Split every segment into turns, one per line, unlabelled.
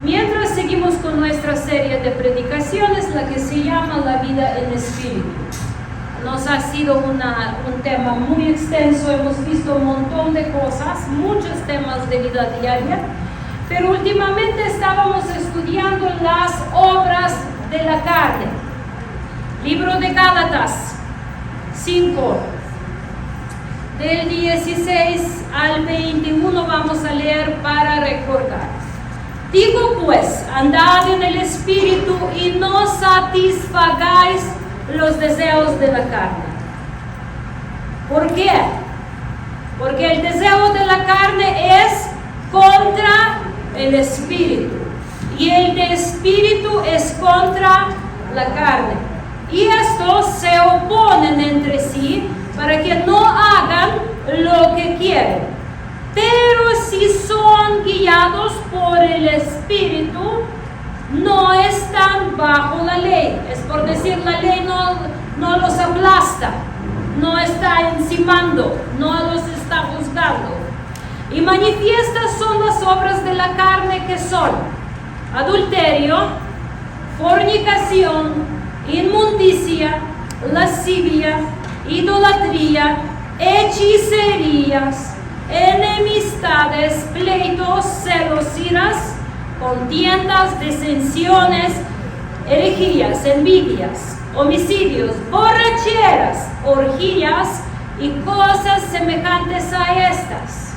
Mientras seguimos con nuestra serie de predicaciones, la que se llama La vida en espíritu. Nos ha sido un tema muy extenso, hemos visto un montón de cosas, muchos temas de vida diaria, pero últimamente estábamos estudiando las obras de la carne. Libro de Gálatas 5, del 16 al 21 vamos a leer para recordar. Digo pues, andad en el espíritu y no satisfagáis los deseos de la carne. ¿Por qué? Porque el deseo de la carne es contra el espíritu y el de espíritu es contra la carne. Y estos se oponen entre sí para que no hagan lo que quieren. Pero si son guiados por el espíritu, no están bajo la ley. Es por decir, la ley no los aplasta, no está encimando, no los está juzgando. Y manifiestas son las obras de la carne, que son adulterio, fornicación, inmundicia, lascivia, idolatría, hechicerías, enemistades, pleitos, celos, iras, contiendas, disensiones, herejías, envidias, homicidios, borracheras, orgías y cosas semejantes a estas.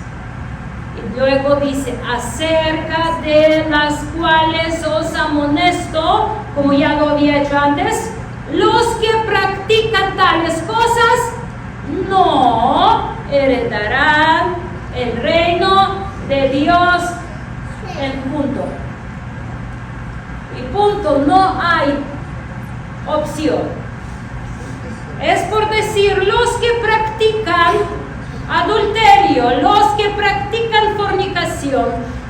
Y luego dice, acerca de las cuales os amonesto, como ya lo había hecho antes, los que practican tales cosas no heredarán el reino de Dios. El punto. Y punto, no hay opción. Es por decir, los que practican adulterio, los que practican fornicación,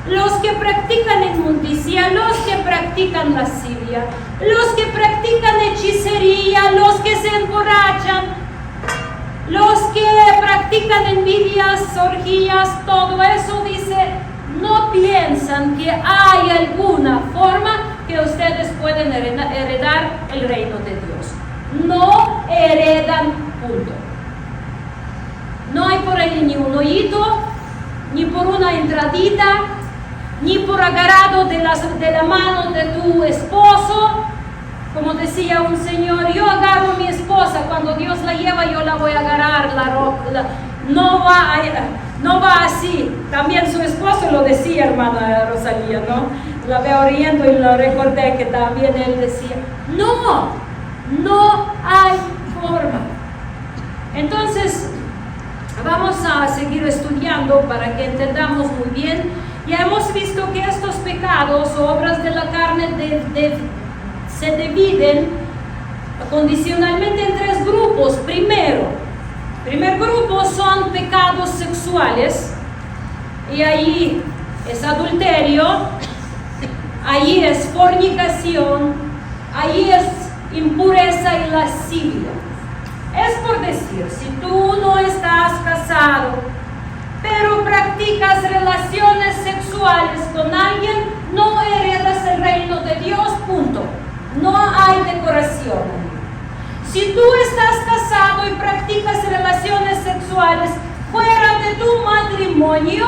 los que practican inmundicia, los que practican lascivia, los que practican hechicería, los que se emborrachan, los que practican envidias, orgías, todo eso, dice, no piensan que hay alguna forma que ustedes pueden heredar el reino de Dios. No heredan, punto. No hay por ahí ni un hoyito, ni por una entradita, ni por agarrado de la mano de tu esposo. Como decía un señor, yo agarro a mi esposa, cuando Dios la lleva yo la voy a agarrar, no va así. También su esposo lo decía, hermana Rosalía, ¿no? La veo riendo y lo recordé que también él decía, no hay forma. Entonces, vamos a seguir estudiando para que entendamos muy bien. Ya hemos visto que estos pecados o obras de la carne se dividen condicionalmente en tres grupos. Primer grupo son pecados sexuales, y ahí es adulterio, ahí es fornicación, ahí es impureza y lascivia. Es por decir, si tú no estás casado, pero practicas relaciones sexuales con alguien, no heredas el reino de Dios, punto. No hay decoración. Si tú estás casado y practicas relaciones sexuales fuera de tu matrimonio,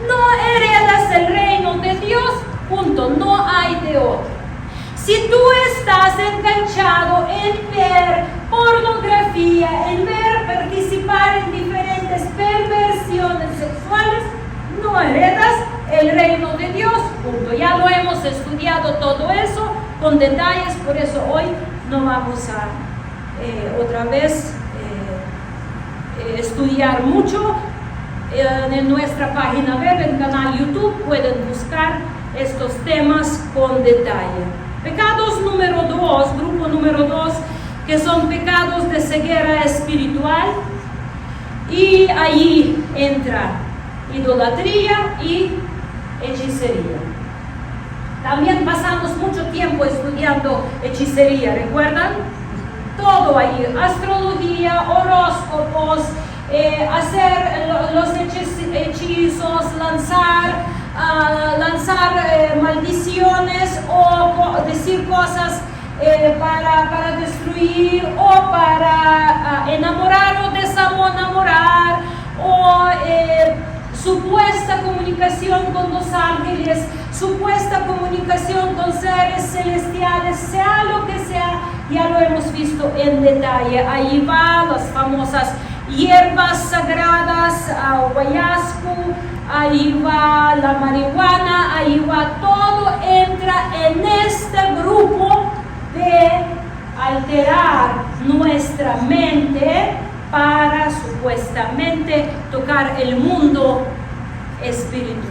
no heredas el reino de Dios, punto. No hay de otro. Si tú estás enganchado en ver pornografía, en participar en diferentes perversiones sexuales, no heredas el reino de Dios, punto. Ya lo hemos estudiado todo eso con detalles, por eso hoy no vamos a otra vez estudiar mucho. En nuestra página web, en canal YouTube, pueden buscar estos temas con detalle. Pecados número 2, grupo número 2, que son pecados de ceguera espiritual, y allí entra idolatría y hechicería. También pasamos mucho tiempo estudiando hechicería, ¿recuerdan? Todo ahí, astrología, horóscopos, hacer los hechizos, lanzar lanzar maldiciones o decir cosas para destruir o para enamorar o desenamorar o supuesta comunicación con los ángeles, supuesta comunicación con seres celestiales, sea lo que sea, ya lo hemos visto en detalle. Ahí va las famosas hierbas sagradas, guayascu, ahí va la marihuana, ahí va todo, entra en este grupo de alterar nuestra mente para supuestamente tocar el mundo espiritual.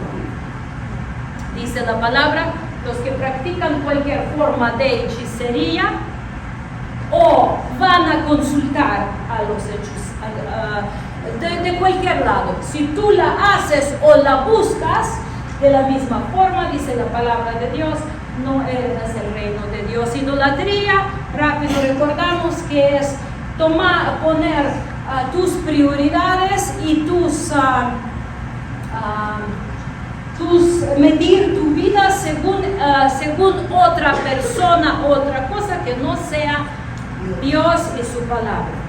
Dice la palabra, los que practican cualquier forma de hechicería o van a consultar a los hechos de cualquier lado. Si tú la haces o la buscas de la misma forma, dice la palabra de Dios, no heredas el reino de Dios. Idolatría, rápido recordamos que es poner tus prioridades y medir tu vida según otra persona, otra cosa que no sea Dios y su palabra.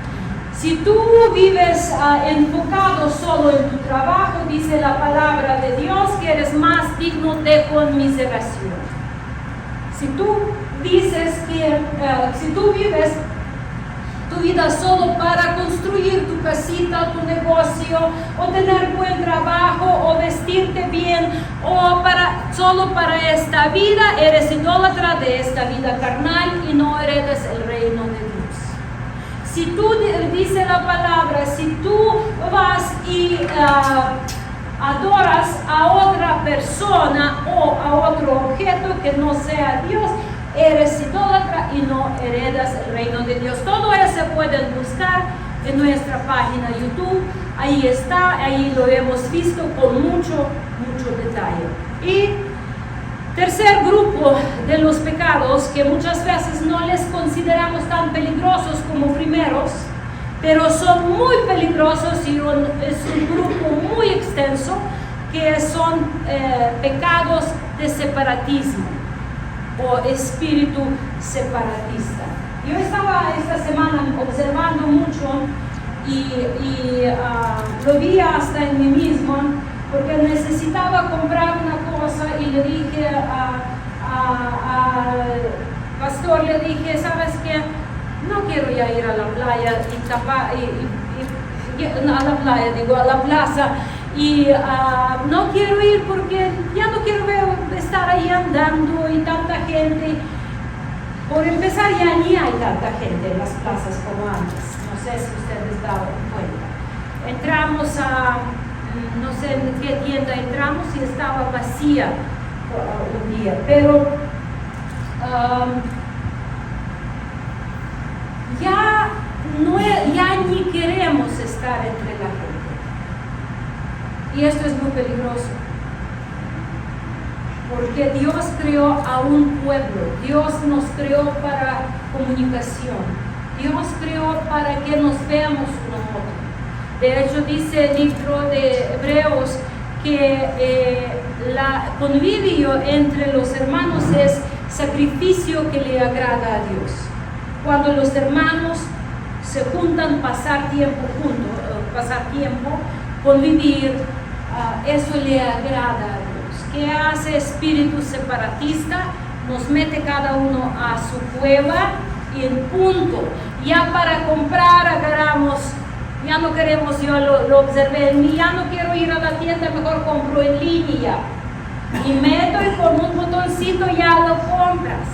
Si tú vives enfocado solo en tu trabajo, dice la palabra de Dios que eres más digno de conmiseración. Si tú dices que si tú vives tu vida solo para construir tu casita, tu negocio, o tener buen trabajo, o vestirte bien, o solo para esta vida, eres idólatra de esta vida carnal y no heredas el reino de Dios. Si tú, dice la palabra, si tú vas y adoras a otra persona o a otro objeto que no sea Dios, eres idólatra y no heredas el reino de Dios. Todo eso pueden buscar en nuestra página YouTube. Ahí está, ahí lo hemos visto con mucho detalle. Y tercer grupo de los pecados que muchas veces no les consideramos tan peligrosos como primeros, pero son muy peligrosos y es un grupo muy extenso, que son pecados de separatismo o espíritu separatista. Yo estaba esta semana observando mucho y lo vi hasta en mí mismo, porque necesitaba comprar una cosa y le dije al pastor, le dije, ¿sabes qué? No quiero ya ir a la playa a la plaza y no quiero ir porque ya no quiero estar ahí andando y tanta gente. Por empezar, ya ni hay tanta gente en las plazas como antes. No sé si ustedes daban cuenta. Entramos no sé en qué tienda entramos y estaba vacía un día, pero ya ni queremos estar entre la gente. Y esto es muy peligroso, porque Dios creó a un pueblo, Dios nos creó para comunicación, Dios creó para que nos veamos uno a otro. De hecho, dice el libro de Hebreos que la convivio entre los hermanos es sacrificio que le agrada a Dios. Cuando los hermanos se juntan, pasar tiempo juntos, convivir, eso le agrada a Dios. ¿Qué hace espíritu separatista? Nos mete cada uno a su cueva y en punto. Ya para comprar agarramos, ya no queremos, yo lo observé en mí, ya no quiero ir a la tienda, mejor compro en línea. Y meto y con un botoncito ya lo compras.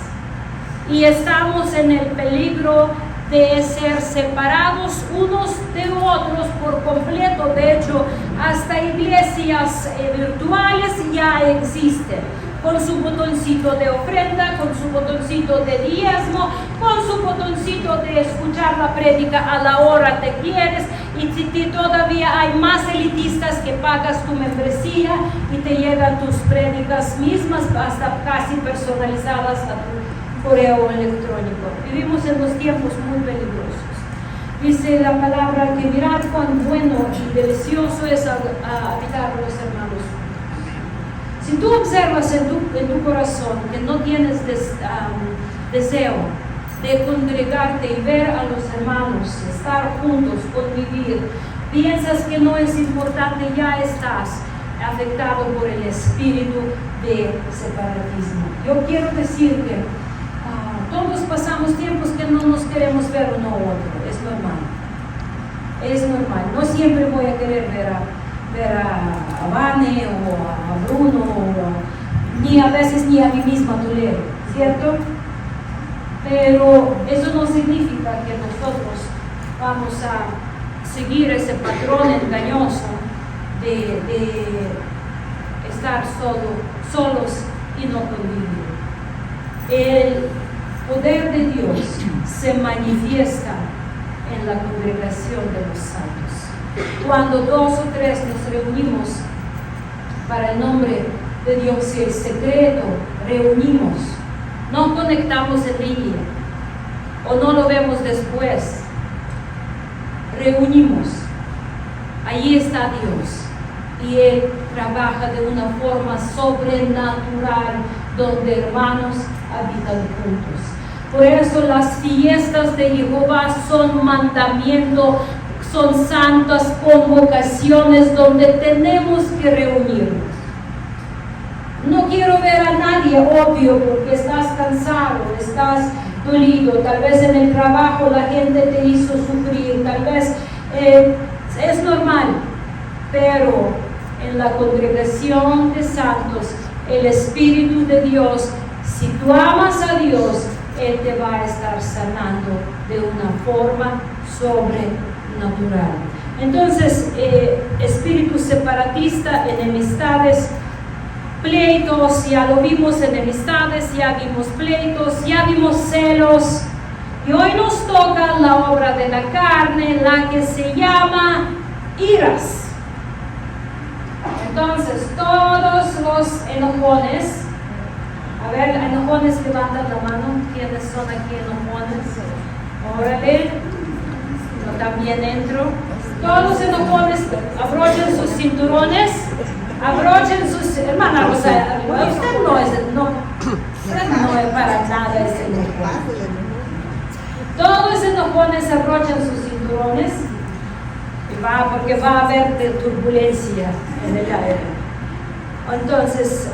Y estamos en el peligro de ser separados unos de otros por completo. De hecho, hasta iglesias virtuales ya existen, con su botoncito de ofrenda, con su botoncito de diezmo, con su botoncito de escuchar la prédica a la hora que quieres. Y si todavía hay más elitistas que pagas tu membresía y te llegan tus prédicas mismas, hasta casi personalizadas a tu correo electrónico. Vivimos en los tiempos muy peligrosos. Dice la palabra que mirad cuán bueno y delicioso es habitar los hermanos. Si tú observas en tu corazón que no tienes deseo de congregarte y ver a los hermanos, estar juntos, convivir, piensas que no es importante, ya estás afectado por el espíritu de separatismo. Yo quiero decir que todos pasamos tiempos que no nos queremos ver uno a otro, es normal. Es normal, no siempre voy a querer ver a Vane o a Bruno, ni a veces ni a mí misma Tulero, ¿cierto? Pero eso no significa que nosotros vamos a seguir ese patrón engañoso de estar solos y no convivir. El poder de Dios se manifiesta en la congregación de los santos. Cuando 2 o 3 nos reunimos para el nombre de Dios y el secreto, reunimos, no conectamos en línea o no lo vemos después, reunimos, ahí está Dios y Él trabaja de una forma sobrenatural donde hermanos habitan juntos. Por eso las fiestas de Jehová son mandamiento, son santas convocaciones donde tenemos que reunirnos. No quiero ver a nadie, obvio, porque estás cansado, estás dolido, tal vez en el trabajo la gente te hizo sufrir, tal vez es normal, pero en la congregación de santos, el Espíritu de Dios, si tú amas a Dios, Él te va a estar sanando de una forma sobrenatural. Entonces, espíritu separatista, enemistades, pleitos, ya lo vimos, enemistades, ya vimos pleitos, ya vimos celos. Y hoy nos toca la obra de la carne, la que se llama iras. Entonces, todos los enojones, a ver, enojones, levantan la mano. ¿Quiénes son aquí enojones? Órale, yo también entro. Todos los enojones, abrochen sus cinturones, abrochen sus... Hermana Rosa, usted no es para nada ese enojón. Todos los enojones abrochen sus cinturones, porque va a haber turbulencia en el aire. Entonces,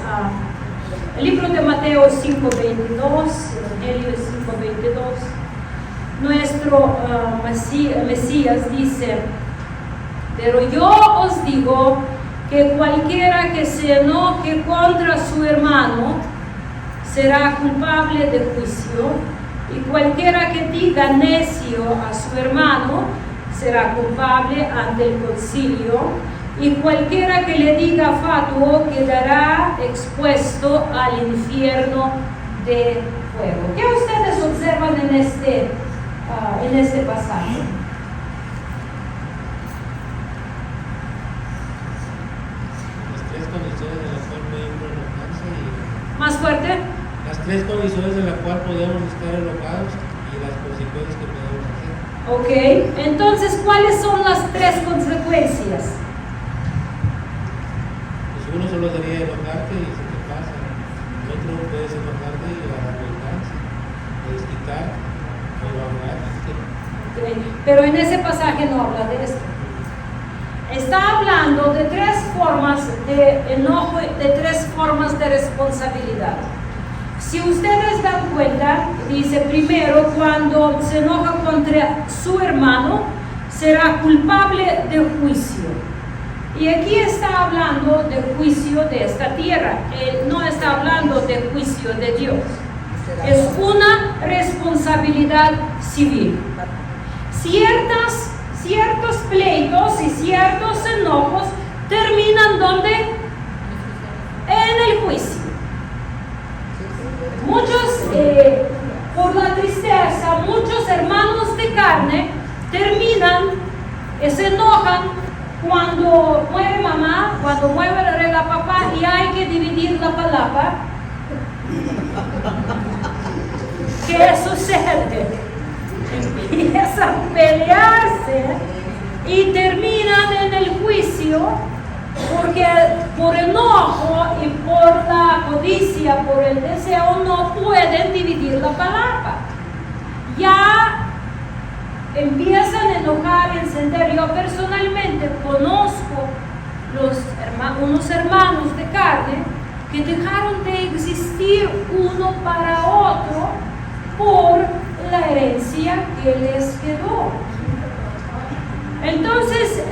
el libro de Mateo 5:22, Evangelio 5:22, nuestro Mesías dice: pero yo os digo que cualquiera que se enoje contra su hermano será culpable de juicio, y cualquiera que diga necio a su hermano será culpable ante el concilio, y cualquiera que le diga fatuo quedará expuesto al infierno de fuego. ¿Qué ustedes observan en este pasaje? Más fuerte.
Las 3 condiciones en las cuales podemos estar enojados y las consecuencias que podemos hacer.
Ok, entonces, ¿cuáles son las 3 consecuencias?
Pues uno solo sería enojarte y se te pasa. El otro puedes enojarte y a la venganza, puedes quitar o hablar.
Okay. Pero en ese pasaje no habla de esto. Está hablando de 3 formas de enojo, de 3 formas de responsabilidad. Si ustedes dan cuenta, dice primero, cuando se enoja contra su hermano, será culpable de juicio. Y aquí está hablando de juicio de esta tierra. Él no está hablando de juicio de Dios. Es una responsabilidad civil. Ciertos pleitos y ciertos enojos terminan ¿dónde? En el juicio. Muchos, por la tristeza, muchos hermanos de carne terminan, se enojan cuando muere mamá, cuando muere la papá y hay que dividir la palabra. ¿Qué sucede? Empiezan a pelearse y terminan en el juicio porque por enojo y por la codicia, por el deseo, no pueden dividir la palabra. Ya empiezan a enojar, a encender. Yo personalmente conozco unos hermanos de carne que dejaron de existir uno para otro por la herencia que les quedó. Entonces,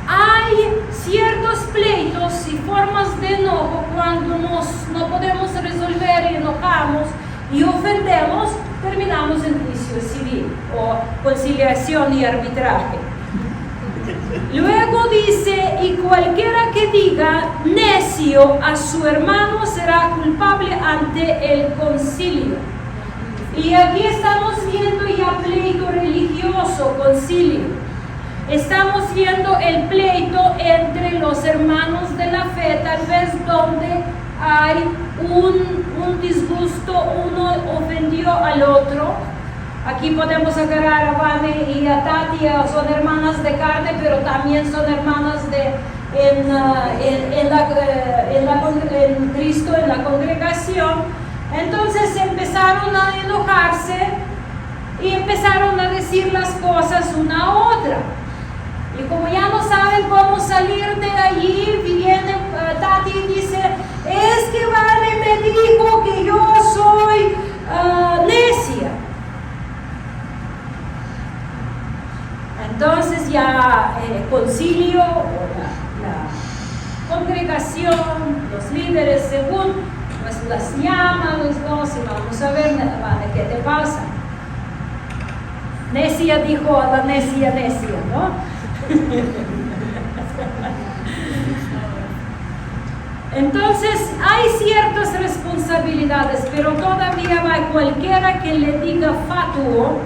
hay ciertos pleitos y formas de enojo cuando no podemos resolver y enojamos y ofendemos, terminamos en juicio civil o conciliación y arbitraje. Luego dice, y cualquiera que diga necio a su hermano será culpable ante el concilio. Y aquí estamos viendo ya pleito religioso, concilio. Estamos viendo el pleito entre los hermanos de la fe, tal vez donde hay un disgusto, uno ofendió al otro. Aquí podemos agarrar a Vane y a Tati, son hermanas de carne, pero también son hermanas en Cristo, en la congregación. Entonces empezaron a enojarse y empezaron a decir las cosas una a otra. Y como ya no saben cómo salir de allí, viene Tati y dice, es que Vane me dijo que yo soy necia. Entonces ya el concilio, la congregación, los líderes, según pues las llaman los dos y vamos a ver, Vane, ¿qué te pasa? Necia dijo a la necia, ¿no? Entonces hay ciertas responsabilidades, pero todavía hay cualquiera que le diga fatuo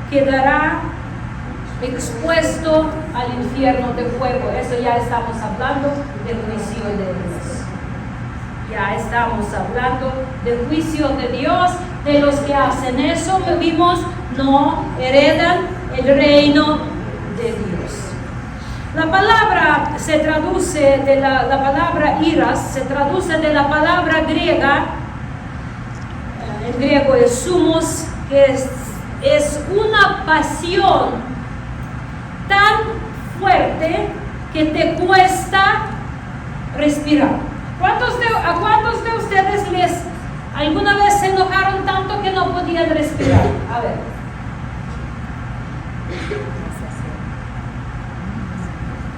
quedará expuesto al infierno de fuego. Eso ya estamos hablando del juicio de Dios. Ya estamos hablando del juicio de Dios. De los que hacen eso, vimos, no heredan el reino de Dios. La palabra se traduce de la palabra iras, se traduce de la palabra griega, en griego es sumos, que es una pasión tan fuerte que te cuesta respirar. ¿A cuántos de ustedes alguna vez se enojaron tanto que no podían respirar? A ver.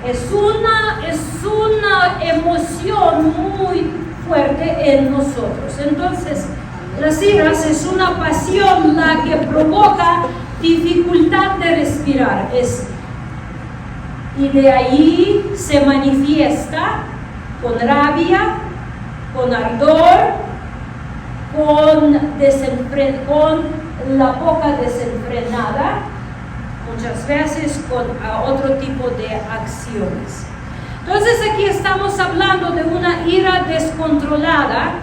Es una emoción muy fuerte en nosotros. Entonces, las iras es una pasión la que provoca dificultad de respirar. Y de ahí se manifiesta con rabia, con ardor, con la boca desenfrenada, muchas veces con otro tipo de acciones. Entonces aquí estamos hablando de una ira descontrolada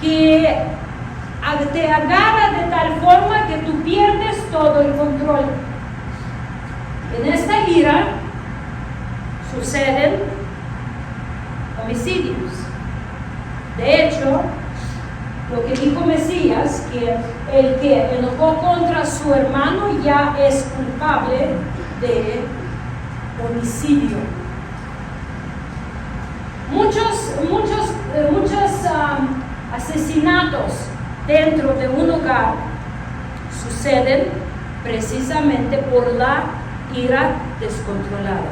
que te agarra de tal forma que tú pierdes todo el control. En esta ira suceden homicidios. De hecho, lo que dijo Mesías, que el que enojó contra su hermano ya es culpable de homicidio. Muchos asesinatos dentro de un hogar suceden precisamente por la ira descontrolada.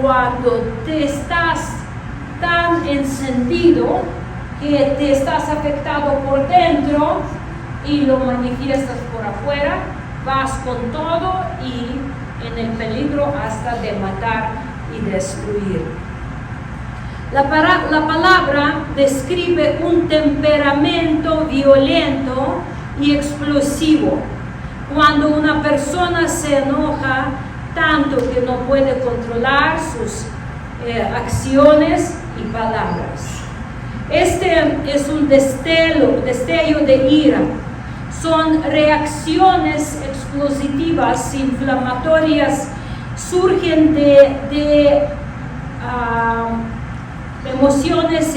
Cuando te estás tan encendido que te estás afectado por dentro y lo manifiestas por afuera, vas con todo y en el peligro hasta de matar y destruir. La palabra describe un temperamento violento y explosivo. Cuando una persona se enoja tanto que no puede controlar sus acciones y palabras. Este es un destello de ira. Son reacciones explosivas, inflamatorias surgen de emociones.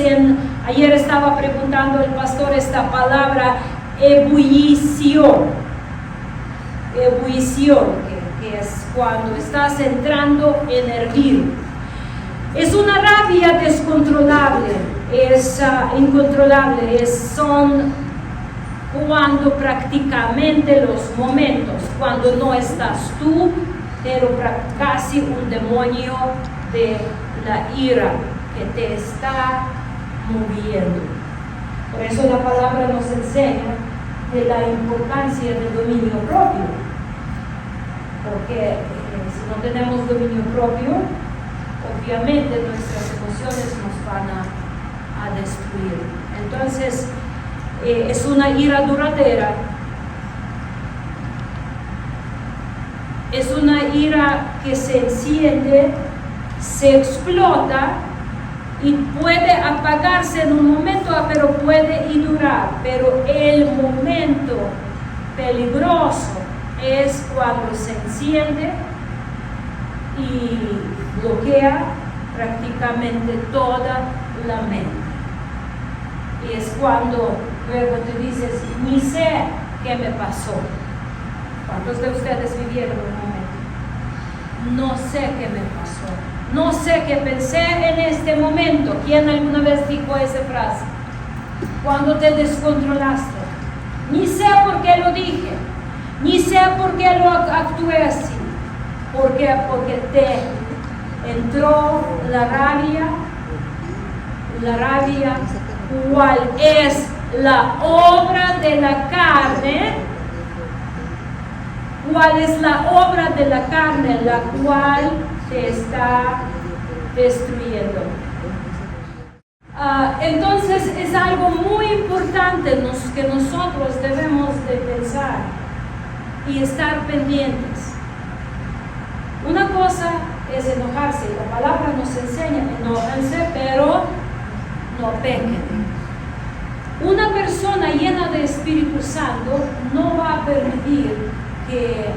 Ayer estaba preguntando el pastor esta palabra ebullición, que es cuando estás entrando en hervir. Es una rabia descontrolable, es incontrolable, son cuando prácticamente los momentos, cuando no estás tú, pero casi un demonio de la ira que te está moviendo. Por eso la palabra nos enseña de la importancia del dominio propio, porque si no tenemos dominio propio, obviamente nuestras emociones nos van a destruir. Entonces, es una ira duradera, es una ira que se enciende, se explota y puede apagarse en un momento, pero puede durar. Pero el momento peligroso es cuando se enciende y bloquea prácticamente toda la mente. Y es cuando luego te dices, ni sé qué me pasó. ¿Cuántos de ustedes vivieron un momento? No sé qué me pasó. No sé qué pensé en este momento. ¿Quién alguna vez dijo esa frase? Cuando te descontrolaste. Ni sé por qué lo dije. Ni sé por qué lo actué así. ¿Por qué? Porque te entró la rabia, cuál es la obra de la carne, cuál es la obra de la carne, la cual te está destruyendo. Entonces es algo muy importante que nosotros debemos de pensar y estar pendientes. Una cosa es enojarse, la palabra nos enseña, enójense, pero no pequen. Una persona llena de Espíritu Santo no va a permitir que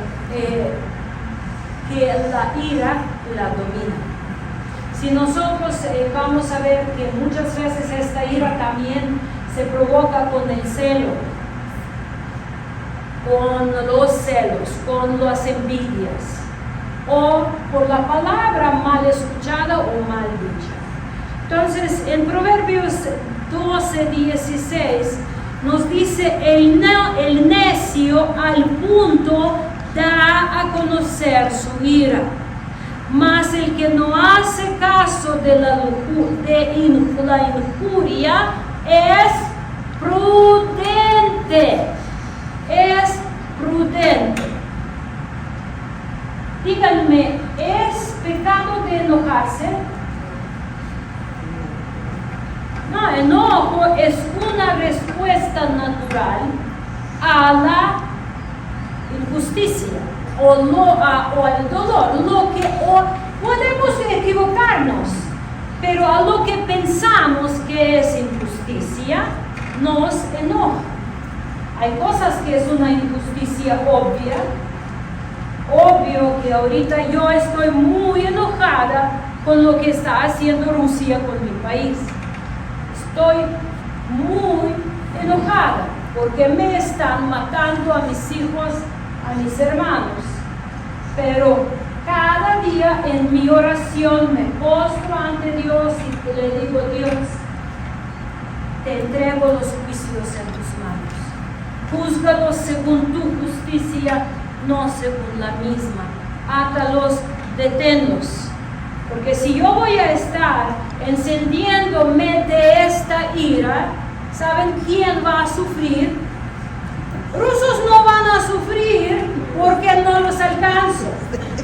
la ira la domine. Si nosotros vamos a ver que muchas veces esta ira también se provoca con el celo, con los celos, con las envidias, o por la palabra mal escuchada o mal dicha. Entonces, en Proverbios 12:16 nos dice, el necio al punto da a conocer su ira, mas el que no hace caso de la injuria es prudente. Es prudente. Díganme, ¿es pecado de enojarse? No, enojo es una respuesta natural a la injusticia o al dolor. Podemos equivocarnos, pero a lo que pensamos que es injusticia nos enoja. Hay cosas que es una injusticia obvia. Obvio que ahorita yo estoy muy enojada con lo que está haciendo Rusia con mi país. Estoy muy enojada porque me están matando a mis hijos, a mis hermanos. Pero cada día en mi oración me postro ante Dios y le digo, Dios, te entrego los juicios en tus manos. Júzgalos según tu justicia, no según la misma. Átalos, deténlos. Porque si yo voy a estar encendiéndome de esta ira, ¿saben quién va a sufrir? Rusos no van a sufrir porque no los alcanzo.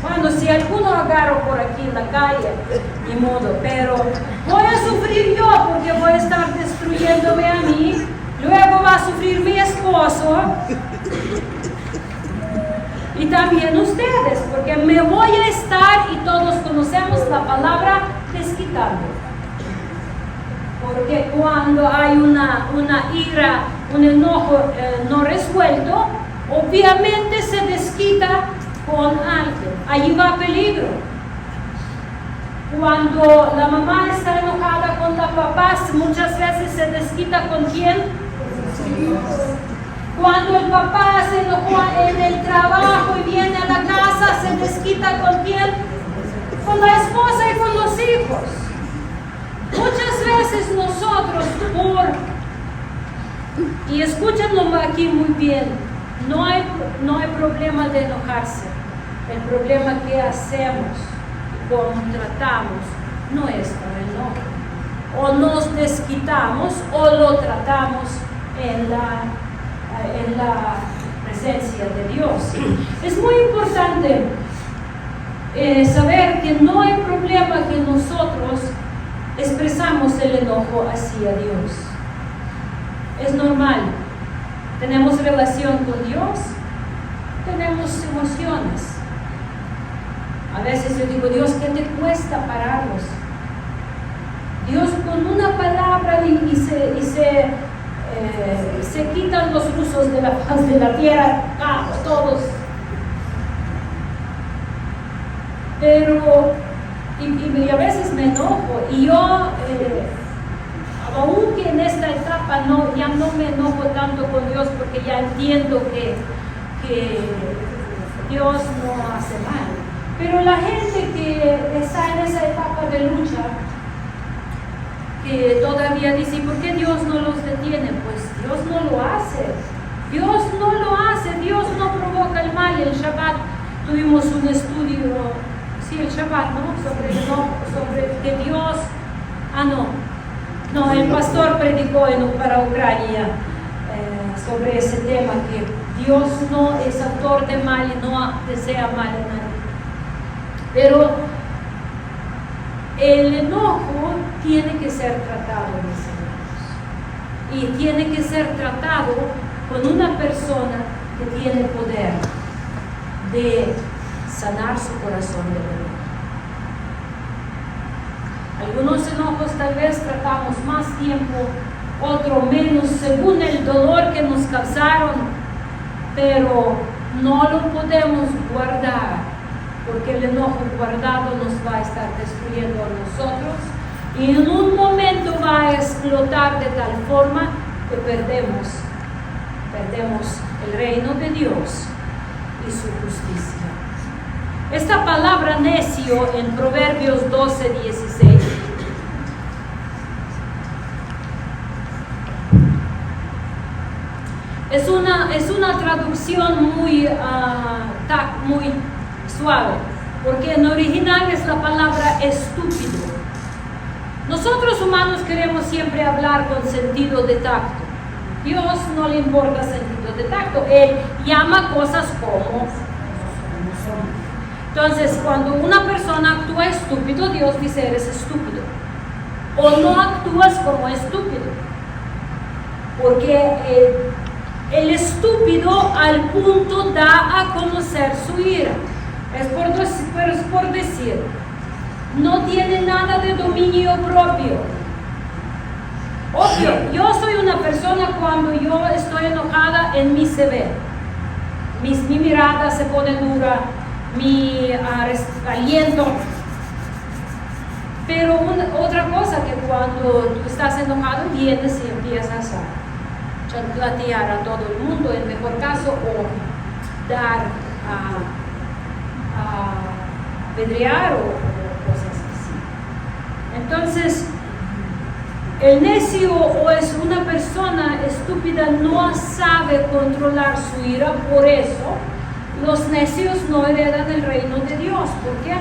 Bueno, si alguno agarro por aquí en la calle, ni modo, pero voy a sufrir yo porque voy a estar destruyéndome a mí. Luego va a sufrir mi esposo y también ustedes, porque me voy a estar, y todos conocemos la palabra, desquitando. Porque cuando hay una ira, un enojo no resuelto, obviamente se desquita con alguien, allí va peligro. Cuando la mamá está enojada con la papá, muchas veces se desquita ¿con quién? Cuando el papá se enojó en el trabajo y viene a la casa, se desquita ¿con quién? Con la esposa y con los hijos. Muchas veces nosotros y escúchenlo aquí muy bien, no hay problema de enojarse. El problema que hacemos, cómo tratamos nuestro enojo. O nos desquitamos o lo tratamos en la presencia de Dios. Es muy importante saber que no hay problema que nosotros expresamos el enojo hacia Dios. Es normal. Tenemos relación con Dios, tenemos emociones. A veces yo digo, Dios, ¿qué te cuesta pararlos? Dios con una palabra y se quitan los rusos de la faz de la tierra, todos. Pero, y a veces me enojo, y yo, aunque en esta etapa ya no me enojo tanto con Dios, porque ya entiendo que Dios no hace mal. Pero la gente que está en esa etapa de lucha, que todavía dice, ¿por qué Dios no los detiene? Pues Dios no lo hace. Dios no lo hace, Dios no provoca el mal. El Shabbat tuvimos un estudio, sí, el Shabbat, ¿no? Sobre que Dios, no, el pastor predicó para Ucrania sobre ese tema, que Dios no es autor de mal y no desea mal a nadie. Pero el enojo tiene que ser tratado, mis hermanos, y tiene que ser tratado con una persona que tiene poder de sanar su corazón de enojo. Algunos enojos tal vez tratamos más tiempo, otro menos, según el dolor que nos causaron, pero no lo podemos guardar, porque el enojo guardado nos va a estar destruyendo a nosotros y en un momento va a explotar de tal forma que perdemos el reino de Dios y su justicia. Esta palabra necio en Proverbios 12:16 es una traducción muy suave, porque en original es la palabra estúpido. Nosotros humanos queremos siempre hablar con sentido de tacto. Dios no le importa sentido de tacto, Él llama cosas como son. Entonces, cuando una persona actúa estúpido, Dios dice, eres estúpido. O no actúas como estúpido, porque el estúpido al punto da a conocer su ira. Es por decir, no tiene nada de dominio propio. Obvio, yo soy una persona cuando yo estoy enojada, en mí se ve. Mi mirada se pone dura, mi aliento. Pero otra cosa que cuando tú estás enojado, vienes y empiezas a chantajear a todo el mundo, en mejor caso, o dar apedrear o cosas así. Entonces, el necio o es una persona estúpida no sabe controlar su ira, por eso los necios no heredan el reino de Dios. ¿Por qué?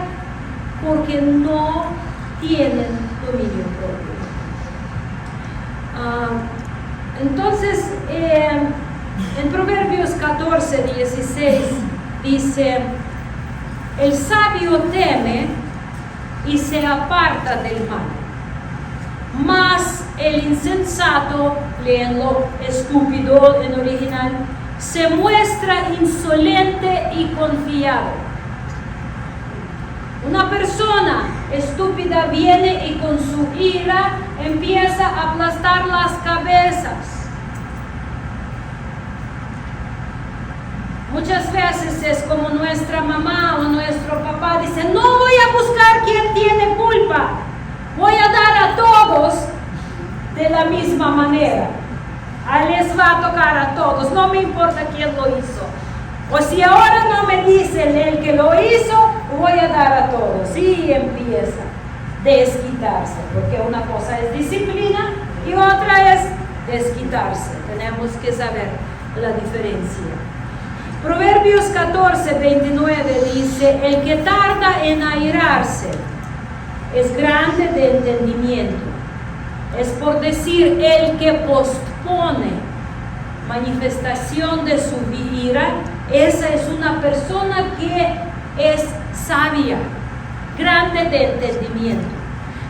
Porque no tienen dominio propio. Entonces, en Proverbios 14:16 dice, el sabio teme y se aparta del mal, mas el insensato, léenlo, estúpido en original, se muestra insolente y confiado. Una persona estúpida viene y con su ira empieza a aplastar las cabezas. Muchas veces es como nuestra mamá o nuestro papá dice, no voy a buscar quién tiene culpa, voy a dar a todos de la misma manera. Les va a tocar a todos, no me importa quién lo hizo. O si ahora no me dicen el que lo hizo, voy a dar a todos. Y empieza a desquitarse, porque una cosa es disciplina y otra es desquitarse. Tenemos que saber la diferencia. Proverbios 14:29 dice, el que tarda en airarse es grande de entendimiento. Es por decir, el que pospone manifestación de su ira, esa es una persona que es sabia, grande de entendimiento.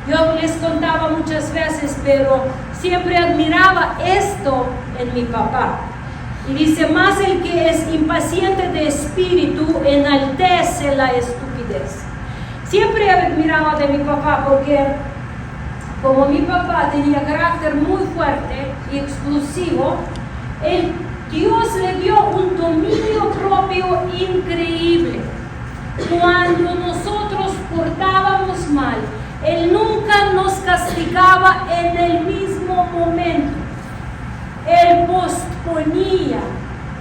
Yo les contaba muchas veces, pero siempre admiraba esto en mi papá. Y dice, más el que es impaciente de espíritu enaltece la estupidez. Siempre admiraba de mi papá porque como mi papá tenía carácter muy fuerte y explosivo, Dios le dio un dominio propio increíble. Cuando nosotros portábamos mal, Él nunca nos castigaba en el mismo momento. Él posponía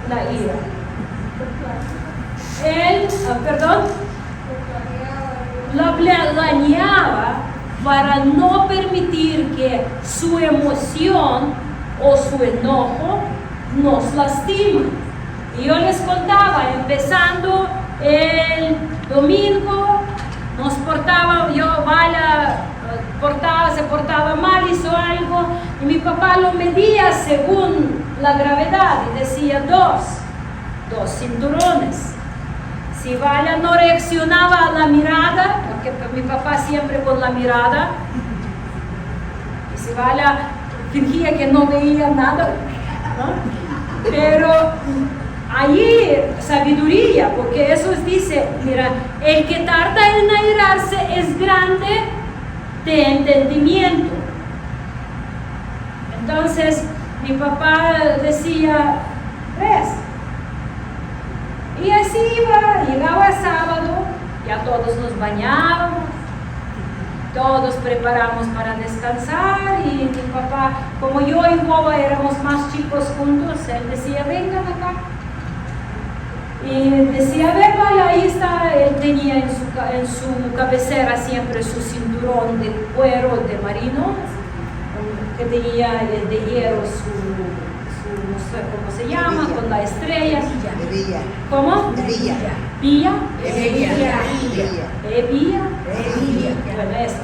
la ira. Él, la planeaba para no permitir que su emoción o su enojo nos lastima. Y yo les contaba, empezando el domingo, se portaba mal, hizo algo, y mi papá lo medía según la gravedad y decía dos cinturones. Si Vaya no reaccionaba a la mirada, porque mi papá siempre con la mirada, y si Vaya fingía que no veía nada, ¿no? Pero allí sabiduría, porque eso dice, mira, el que tarda en airarse es grande de entendimiento. Entonces mi papá decía, ¿ves? Y así iba, llegaba el sábado, ya todos nos bañábamos, todos preparamos para descansar, y mi papá, como yo y Boba éramos más chicos juntos, él decía, vengan acá. Y decía, a ver, vaya, ahí está. Él tenía en su cabecera siempre su cinturón de cuero de marino, que tenía de hierro no sé cómo se llama, con la estrella.
Hebilla.
¿Cómo?
Hebilla.
¿Villa?
Hebilla.
Hebilla. Bueno, eso.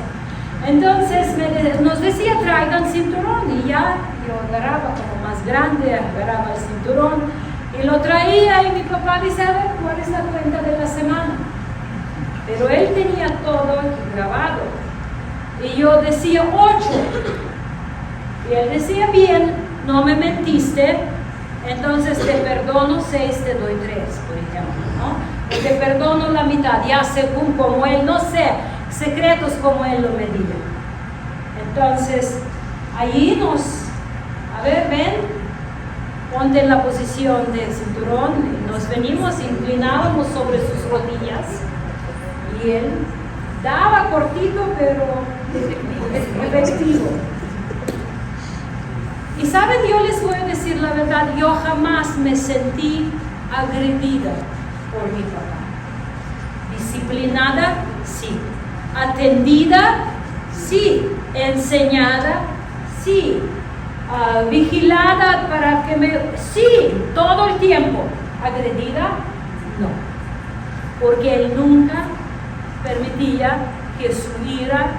Entonces nos decía, traigan cinturón, y ya yo agarraba como más grande, agarraba el cinturón y lo traía, y mi papá dice, a ver, ¿cuál es la cuenta de la semana? Pero él tenía todo grabado, y yo decía 8, y él decía, bien, no me mentiste, entonces te perdono 6, te doy 3, por ejemplo, ¿no? O te perdono la mitad, ya según como él, no sé, secretos como él lo medía. Entonces, allí a ver, ven, ponte en la posición del cinturón, y nos venimos, inclinábamos sobre sus rodillas, y él daba cortito, pero efectivo. Y saben, yo les voy a decir la verdad, yo jamás me sentí agredida por mi papá. Disciplinada, sí. Atendida, sí. Enseñada, sí. Vigilada para que sí, todo el tiempo. Agredida, no. Porque él nunca permitía que su ira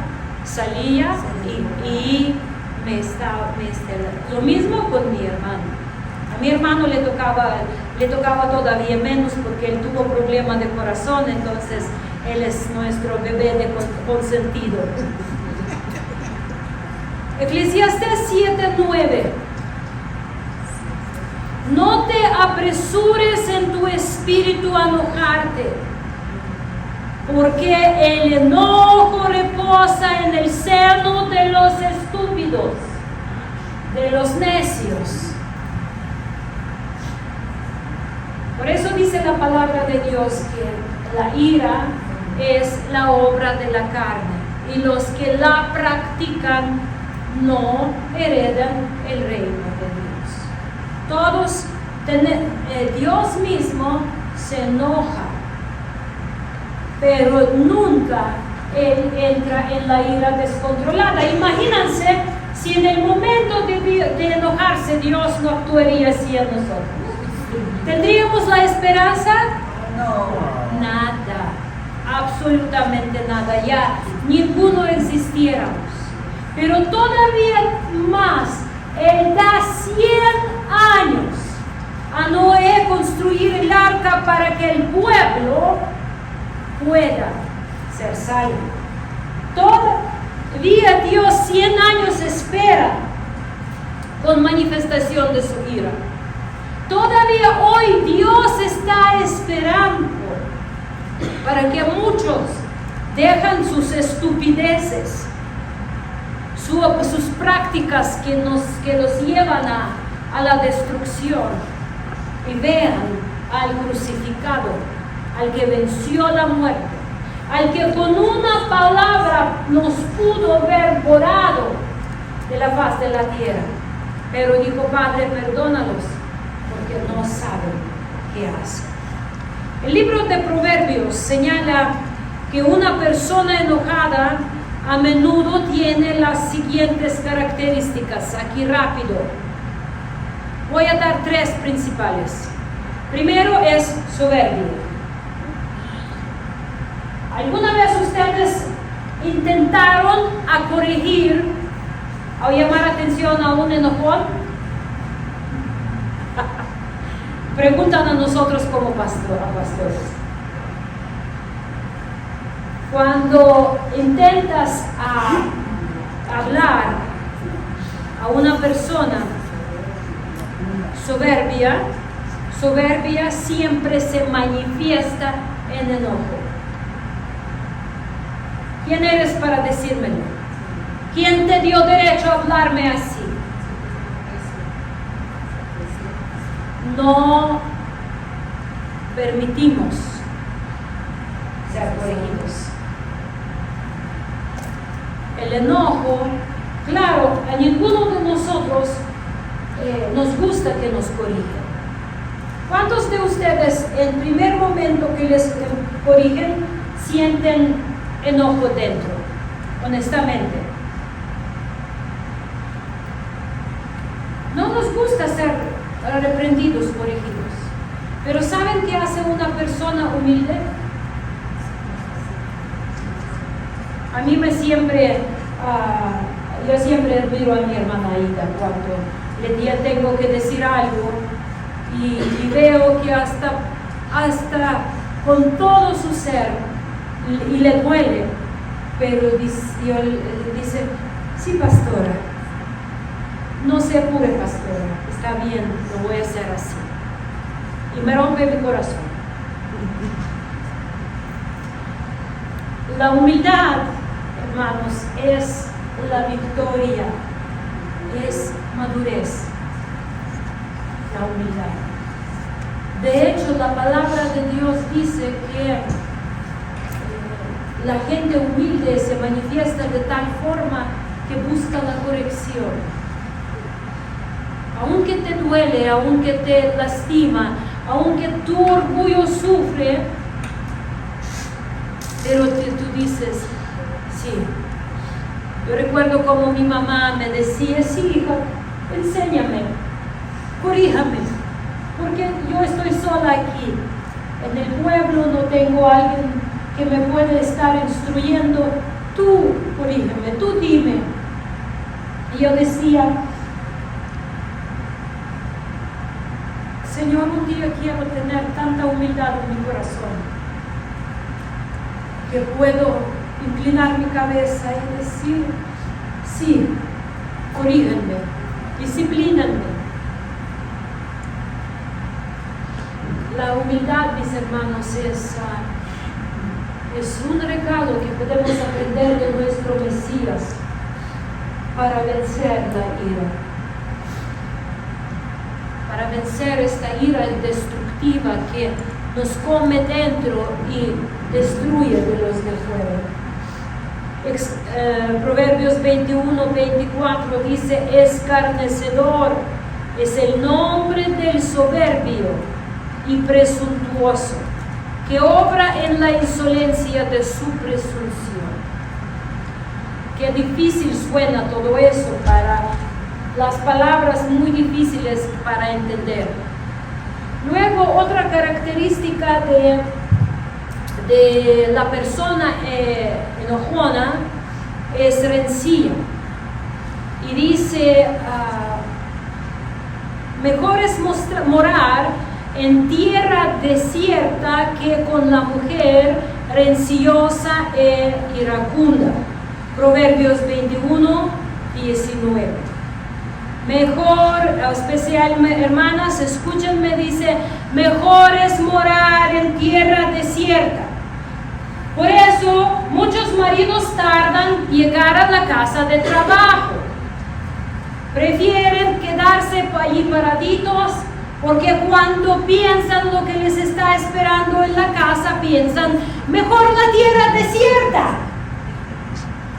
salía y lo mismo con mi hermano. A mi hermano le tocaba todavía menos, porque él tuvo problema de corazón, entonces él es nuestro bebé de consentido. Eclesiastés 7:9. No te apresures en tu espíritu a enojarte, porque el enojo reposa en el seno de los estúpidos, de los necios. Por eso dice la palabra de Dios que la ira es la obra de la carne y los que la practican no heredan el reino de Dios. Todos Dios mismo se enoja, pero nunca Él entra en la ira descontrolada. Imagínense si en el momento de enojarse Dios no actuaría así a nosotros. ¿Tendríamos la esperanza? No. Nada, absolutamente nada, ya ninguno existiéramos. Pero todavía más, Él da 100 años a Noé construir el arca para que el pueblo pueda ser salvo. Todavía Dios 100 años espera con manifestación de su ira. Todavía hoy Dios está esperando para que muchos dejan sus estupideces, sus prácticas que los llevan a la destrucción, y vean al crucificado, al que venció la muerte, al que con una palabra nos pudo haber borrado de la faz de la tierra, pero dijo: Padre, perdónalos, porque no saben qué hacen. El libro de Proverbios señala que una persona enojada a menudo tiene las siguientes características. Aquí rápido voy a dar 3 principales. Primero es soberbia. ¿Alguna vez ustedes intentaron corregir o llamar atención a un enojón? Preguntan a nosotros como pastores. Cuando intentas hablar a una persona soberbia siempre se manifiesta en enojo. ¿Quién eres para decírmelo? ¿Quién te dio derecho a hablarme así? No permitimos ser corregidos. El enojo, claro, a ninguno de nosotros nos gusta que nos corrijan. ¿Cuántos de ustedes en primer momento que les corrigen sienten enojo dentro? Honestamente. No nos gusta ser reprendidos, corregidos. Pero ¿saben qué hace una persona humilde? A mí yo siempre admiro a mi hermana Aida cuando le tengo que decir algo y veo que hasta con todo su ser y le duele, pero dice: sí, pastora, no se apure, pastora, está bien, lo voy a hacer así. Y me rompe mi corazón. La humildad, hermanos, es la victoria, es madurez, la humildad. De hecho, la palabra de Dios dice que la gente humilde se manifiesta de tal forma que busca la corrección. Aunque te duele, aunque te lastima, aunque tu orgullo sufre, pero tú dices: sí. Yo recuerdo como mi mamá me decía: sí, hija, enséñame, corríjame, porque yo estoy sola aquí. En el pueblo no tengo a alguien que me pueda estar instruyendo. Tú corrígeme, tú dime. Y yo decía: Señor, un día quiero tener tanta humildad en mi corazón que puedo inclinar mi cabeza y decir: sí, corríjanme, disciplínenme. La humildad, mis hermanos, es un regalo que podemos aprender de nuestro Mesías para vencer la ira, para vencer esta ira destructiva que nos come dentro y destruye de los de fuera. Proverbios 21-24 dice: escarnecedor es el nombre del soberbio y presuntuoso, que obra en la insolencia de su presunción. Qué difícil suena todo eso, para las palabras muy difíciles para entender. Luego, otra característica de la persona enojona es rencilla. Y dice, mejor es morar en tierra desierta que con la mujer rencillosa e iracunda. Proverbios 21-19. Mejor, especial hermanas, escúchenme, dice, mejor es morar en tierra desierta. Por eso muchos maridos tardan en llegar a la casa de trabajo. Prefieren quedarse allí paraditos, porque cuando piensan lo que les está esperando en la casa, piensan, mejor la tierra desierta.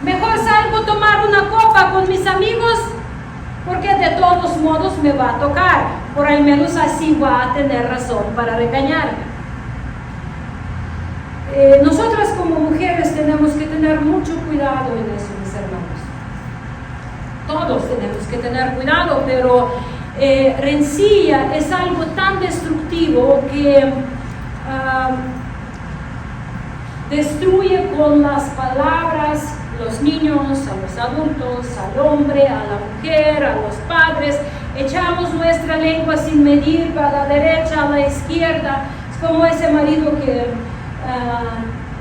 Mejor salgo a tomar una copa con mis amigos, porque de todos modos me va a tocar. Por al menos así va a tener razón para regañarme. Nosotras como mujeres tenemos que tener mucho cuidado en eso, mis hermanos. Todos tenemos que tener cuidado, pero rencilla es algo tan destructivo que destruye con las palabras los niños, a los adultos, al hombre, a la mujer, a los padres. Echamos nuestra lengua sin medir a la derecha, a la izquierda. Es como ese marido que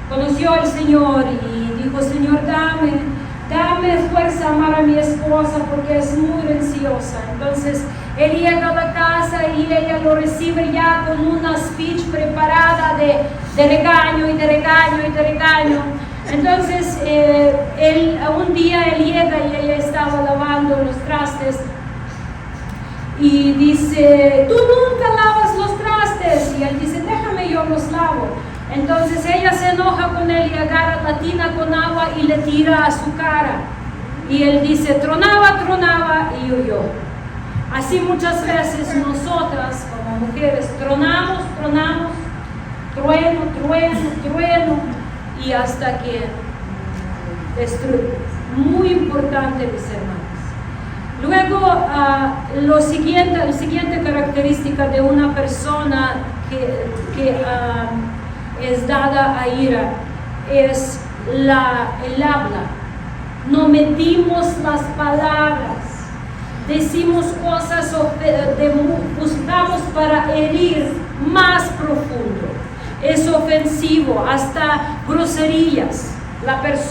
conoció al Señor y dijo: Señor, dame fuerza a amar a mi esposa porque es muy renciosa. Entonces él llega a la casa y ella lo recibe ya con una speech preparada de regaño y de regaño y de regaño. Entonces un día él llega y ella estaba lavando los trastes y dice: tú nunca lavas los trastes. Y él dice: déjame, yo los lavo. Entonces ella se enoja con él y agarra la tina con agua y le tira a su cara. Y él dice: tronaba, tronaba, y huyó. Así muchas veces nosotras como mujeres tronamos, trueno, y hasta que destruye. Muy importante, mis hermanos. Luego, la siguiente característica de una persona que es dada a ira es el habla. No medimos las palabras, decimos cosas, buscamos para herir más profundo. Es ofensivo, hasta groserías.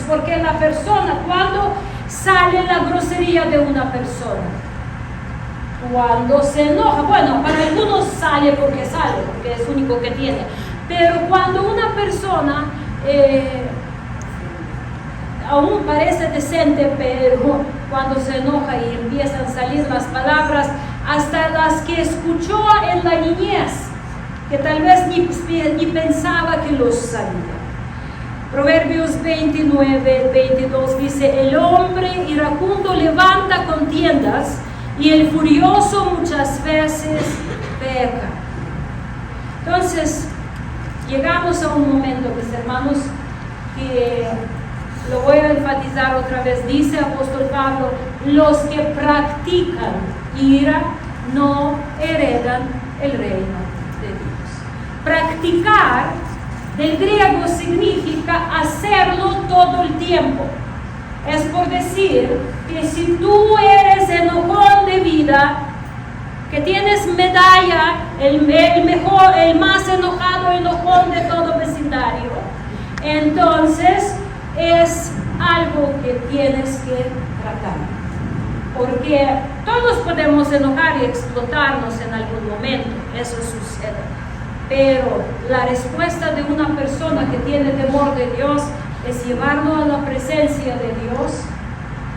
Porque la persona, cuando sale la grosería de una persona, cuando se enoja, bueno, para algunos sale porque es único que tiene, pero cuando una persona aún parece decente, pero cuando se enoja y empiezan a salir las palabras, hasta las que escuchó en la niñez, que tal vez ni pensaba que los sabía. Proverbios 29-22 dice: el hombre iracundo levanta contiendas y el furioso muchas veces peca. Entonces, llegamos a un momento, mis hermanos, que lo voy a enfatizar otra vez. Dice apóstol Pablo: los que practican ira no heredan el reino de Dios. Practicar del griego significa hacerlo todo el tiempo. Es por decir que si tú eres enojón de vida, que tienes medalla, el mejor, el más enojón de todo vecindario, entonces es algo que tienes que tratar. Porque todos podemos enojar y explotarnos en algún momento, eso sucede. Pero la respuesta de una persona que tiene temor de Dios es llevarlo a la presencia de Dios,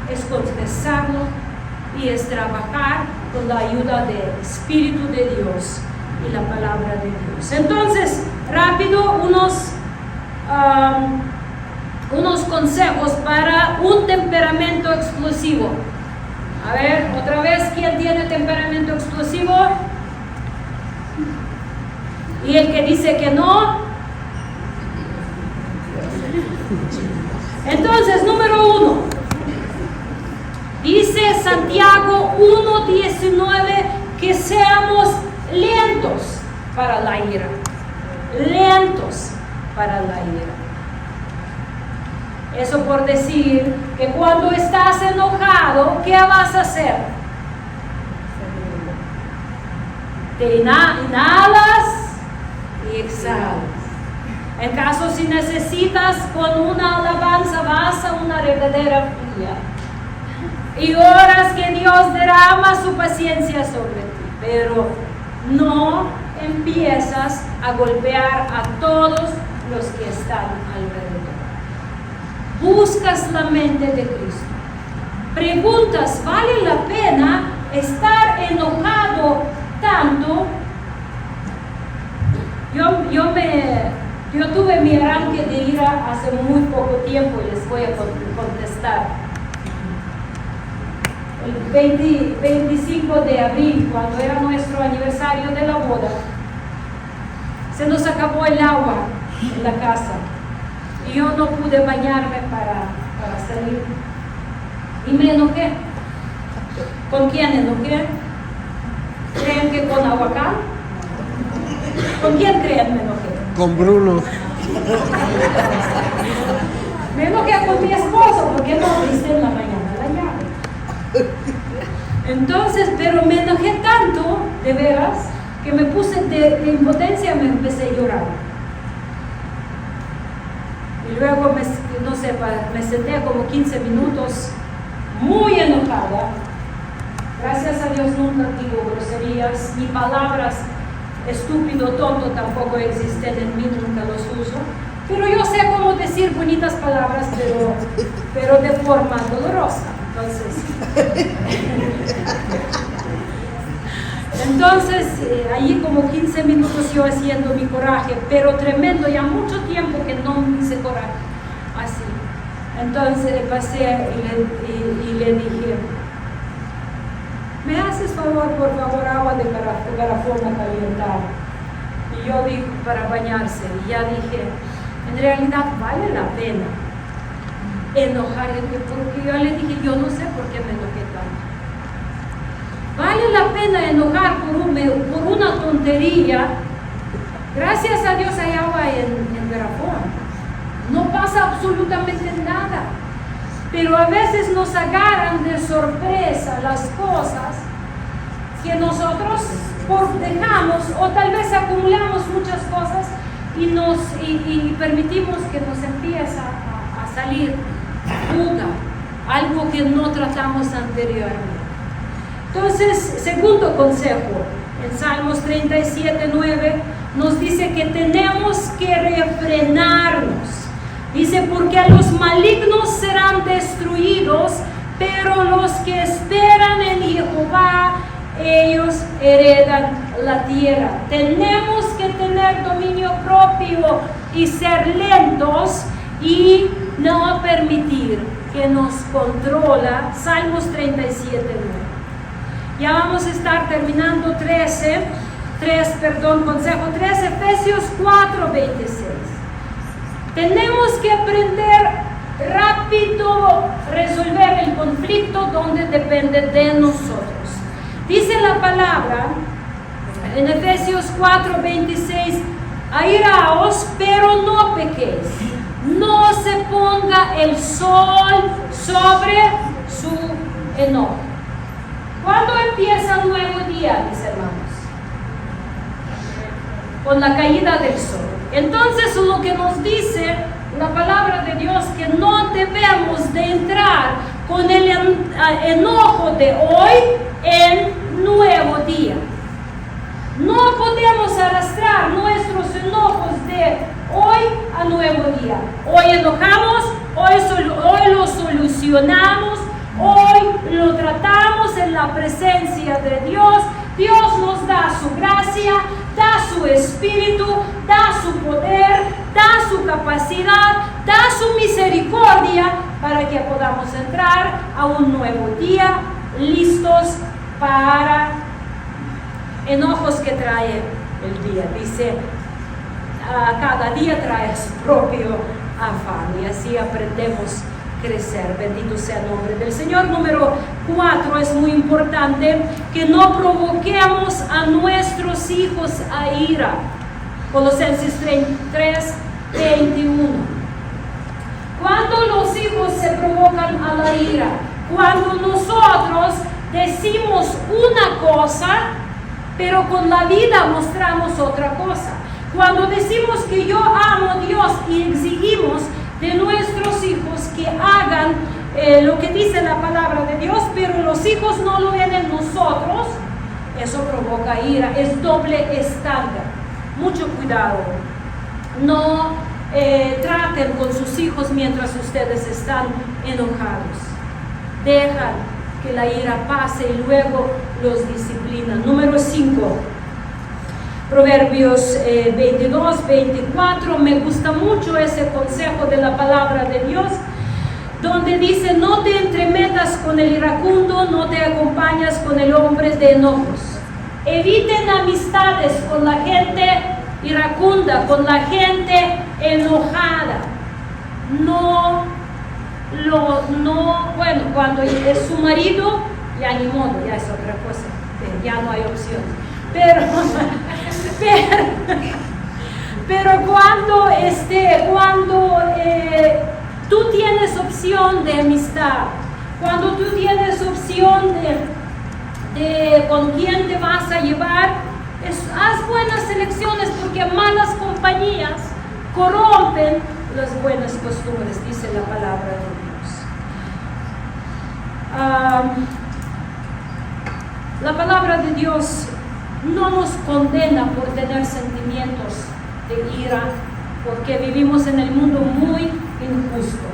es confesarlo y es trabajar con la ayuda del Espíritu de Dios y la palabra de Dios. Entonces, rápido, unos consejos para un temperamento explosivo. A ver, otra vez, ¿quién tiene temperamento explosivo? Y el que dice que no. Entonces, número 1. Dice Santiago 1:19 que seamos lentos para la ira. Lentos para la ira. Eso por decir que cuando estás enojado, ¿qué vas a hacer? Te inhalas y exhalas. En caso si necesitas, con una alabanza vas a una regadera fría y oras que Dios derrama su paciencia sobre ti, pero no empiezas a golpear a todos los que están alrededor. Buscas la mente de Cristo. Preguntas, ¿vale la pena estar enojado tanto? Yo tuve mi arranque de ira hace muy poco tiempo y les voy a contestar. El 25 de abril, cuando era nuestro aniversario de la boda, se nos acabó el agua en la casa y yo no pude bañarme para salir y me enojé. ¿Con quién enojé? ¿Creen que con Aguacán? ¿Con quién creen me enojé?
Con Bruno.
Me enojé con mi esposo porque no abriste en la mañana la llave. Entonces, pero me enojé tanto, de veras, que me puse de impotencia, me empecé a llorar. Y luego, me senté como 15 minutos muy enojada. Gracias a Dios nunca digo groserías ni palabras estúpido, tonto tampoco existen en mí, nunca los uso. Pero yo sé cómo decir bonitas palabras, pero de forma dolorosa. Entonces, allí como 15 minutos yo haciendo mi coraje, pero tremendo, ya mucho tiempo que no me hice coraje así. Entonces pasé y le dije, ¿me haces favor, por favor, agua de garrafón a calentar? Y yo dije, para bañarse, y ya dije, en realidad vale la pena enojar, porque yo le dije, yo no sé por qué me enojé tanto. Vale la pena enojar por una tontería. Gracias a Dios hay agua en garrafón. No pasa absolutamente nada. Pero a veces nos agarran de sorpresa las cosas que nosotros dejamos, o tal vez acumulamos muchas cosas y permitimos que nos empiece a salir fuga, algo que no tratamos anteriormente. Entonces, segundo consejo, en Salmos 37:9 nos dice que tenemos que refrenarnos. Dice, porque a los malignos serán destruidos, pero los que esperan en Jehová, ellos heredan la tierra. Tenemos que tener dominio propio y ser lentos y no permitir que nos controla. Salmos 37:9. Ya vamos a estar terminando. Consejo 3, Efesios 4:26. Tenemos que aprender rápido resolver el conflicto donde depende de nosotros. Dice la palabra en Efesios 4:26, airaos, pero no pequéis. No se ponga el sol sobre su enojo. ¿Cuándo empieza un nuevo día, mis hermanos? Con la caída del sol. Entonces, lo que nos dice la palabra de Dios, que no debemos de entrar con el enojo de hoy en nuevo día. No podemos arrastrar nuestros enojos de hoy a nuevo día. Hoy enojamos, hoy lo solucionamos, hoy lo tratamos en la presencia de Dios, Dios nos da su gracia, da su espíritu, da su poder, da su capacidad, da su misericordia para que podamos entrar a un nuevo día, listos para enojos que trae el día. Dice, cada día trae su propio afán, y así aprendemos a crecer. Bendito sea el nombre del Señor. Número 4, es muy importante que no provoquemos a nuestros hijos a ira. Colosenses 3, 21. Cuando los hijos se provocan a la ira, cuando nosotros decimos una cosa, pero con la vida mostramos otra cosa. Cuando decimos que yo amo a Dios y exigimos de nuestros hijos que hagan lo que dice la palabra de Dios, pero los hijos no lo ven en nosotros, eso provoca ira, es doble estándar. Mucho cuidado. No traten con sus hijos mientras ustedes están enojados. Dejan que la ira pase y luego los disciplinan. Número 5. Proverbios 22, 24, me gusta mucho ese consejo de la palabra de Dios, donde dice, no te entremetas con el iracundo, no te acompañas con el hombre de enojos. Eviten amistades con la gente iracunda, con la gente enojada. Bueno, cuando es su marido, ya ni modo, ya es otra cosa, ya no hay opción. Pero cuando tú tienes opción de amistad, cuando tú tienes opción de con quién te vas a llevar, haz buenas elecciones, porque malas compañías corrompen las buenas costumbres, dice la palabra de Dios. La palabra de Dios no nos condena por tener sentimientos de ira, porque vivimos en el mundo muy injusto,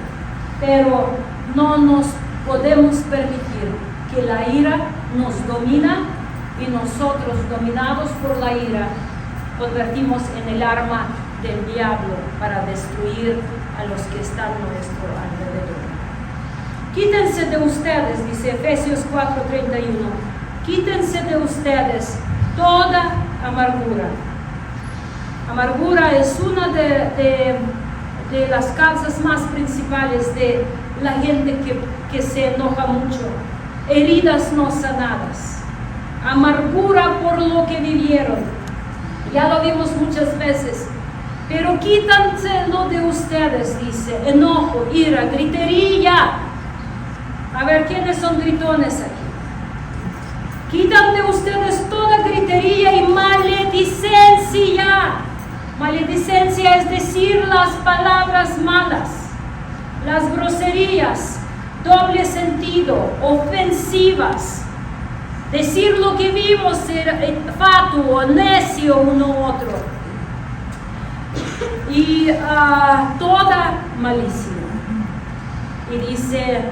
pero no nos podemos permitir que la ira nos domina, y nosotros, dominados por la ira, convertimos en el arma del diablo para destruir a los que están a nuestro alrededor. Quítense de ustedes, dice Efesios 4:31, quítense de ustedes toda amargura. Amargura es una de las causas más principales de la gente que se enoja mucho. Heridas no sanadas. Amargura por lo que vivieron. Ya lo vimos muchas veces. Pero quítanselo de ustedes, dice. Enojo, ira, gritería. A ver, ¿quiénes son gritones aquí? Quitan de ustedes toda gritería y maledicencia. Maledicencia es decir las palabras malas, las groserías, doble sentido, ofensivas. Decir lo que vimos, ser fatuo, necio uno u otro. Y toda malicia. Y dice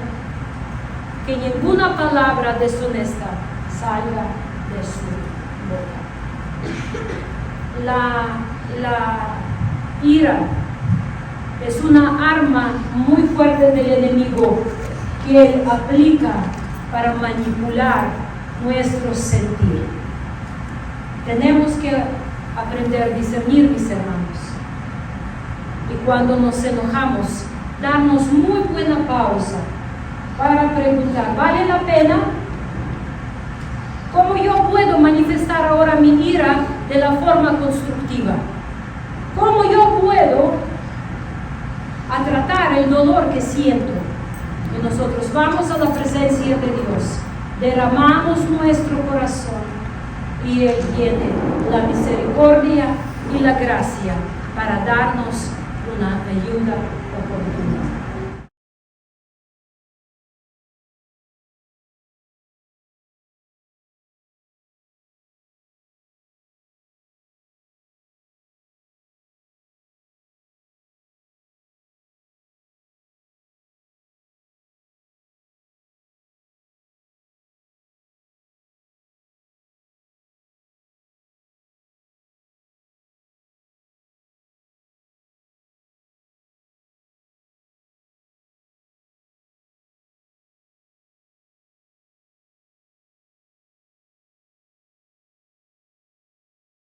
que ninguna palabra deshonesta salga de su boca. La ira es una arma muy fuerte del enemigo que él aplica para manipular nuestro sentir. Tenemos que aprender a discernir, mis hermanos, y cuando nos enojamos, darnos muy buena pausa para preguntar, ¿vale la pena? ¿Cómo yo puedo manifestar ahora mi ira de la forma constructiva? ¿Cómo yo puedo tratar el dolor que siento? Y nosotros vamos a la presencia de Dios, derramamos nuestro corazón, y Él tiene la misericordia y la gracia para darnos una ayuda oportuna.